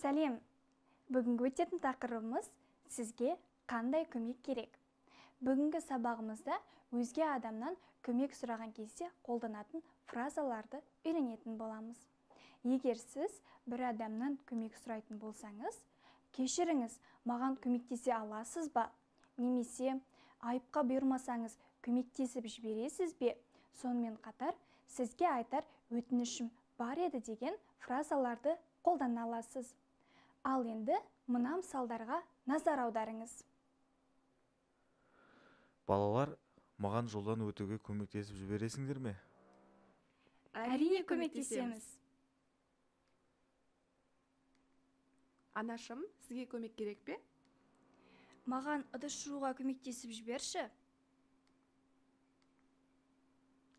Сәлем! Бүгінгі өтетін тақырыбымыз сізге қандай көмек керек? Бүгінгі сабағымызда өзге адамнан көмек сұраған кезде қолданатын фразаларды үйренетін боламыз. Егер сіз бір адамнан көмек сұрайтын болсаңыз, кешіріңіз, маған көмектесе аласыз ба? Немесе айыпқа бұйырмасаңыз көмектесіп жібересіз бе? Сонымен қатар сізге айтар өтінішім бар еді деген фразаларды қолдана аласыз. Ал енді мына мысалдарға назар аударыңыз. Балалар, маған жолдан өтуге көмектесіп жібересіңдер ме? Әрине көмектесеміз. Анашым, сізге көмек керек пе? Маған ыдыс жууға көмектесіп жіберші.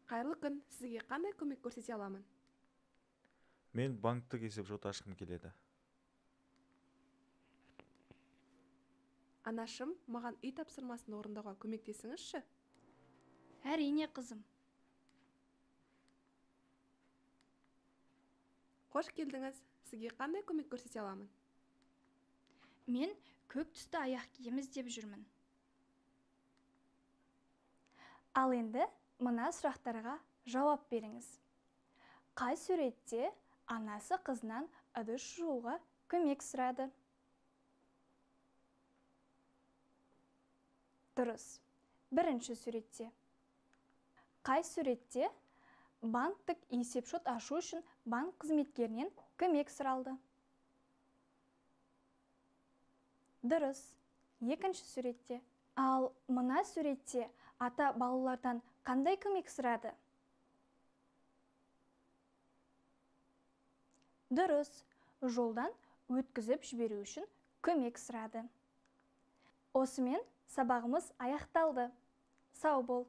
Қайырлы күн, сізге қандай көмек көрсете аламын? Мен банктік есепшот ашқым келеді. Анашым, маған үй тапсырмасын орындауға көмектесіңізші? Әрине, қызым. Қош келдіңіз, сізге қандай көмек көрсете аламын? Мен көк түсті аяқ киім іздеп жүрмін. Ал енді мына сұрақтарға жауап беріңіз. Қай суретте анасы қызынан ыдыс жууға көмек сұрады? Дұрыс. Бірінші суретте. Қай суретте банктік есепшот ашу үшін банк қызметкерінен көмек сұралды? Дұрыс. Екінші суретте. Ал мына суретте ата балалардан қандай көмек сұрады? Дұрыс. Жолдан өткізіп жіберу үшін көмек сұрады. Осымен сабағымыз аяқталды. Сау бол!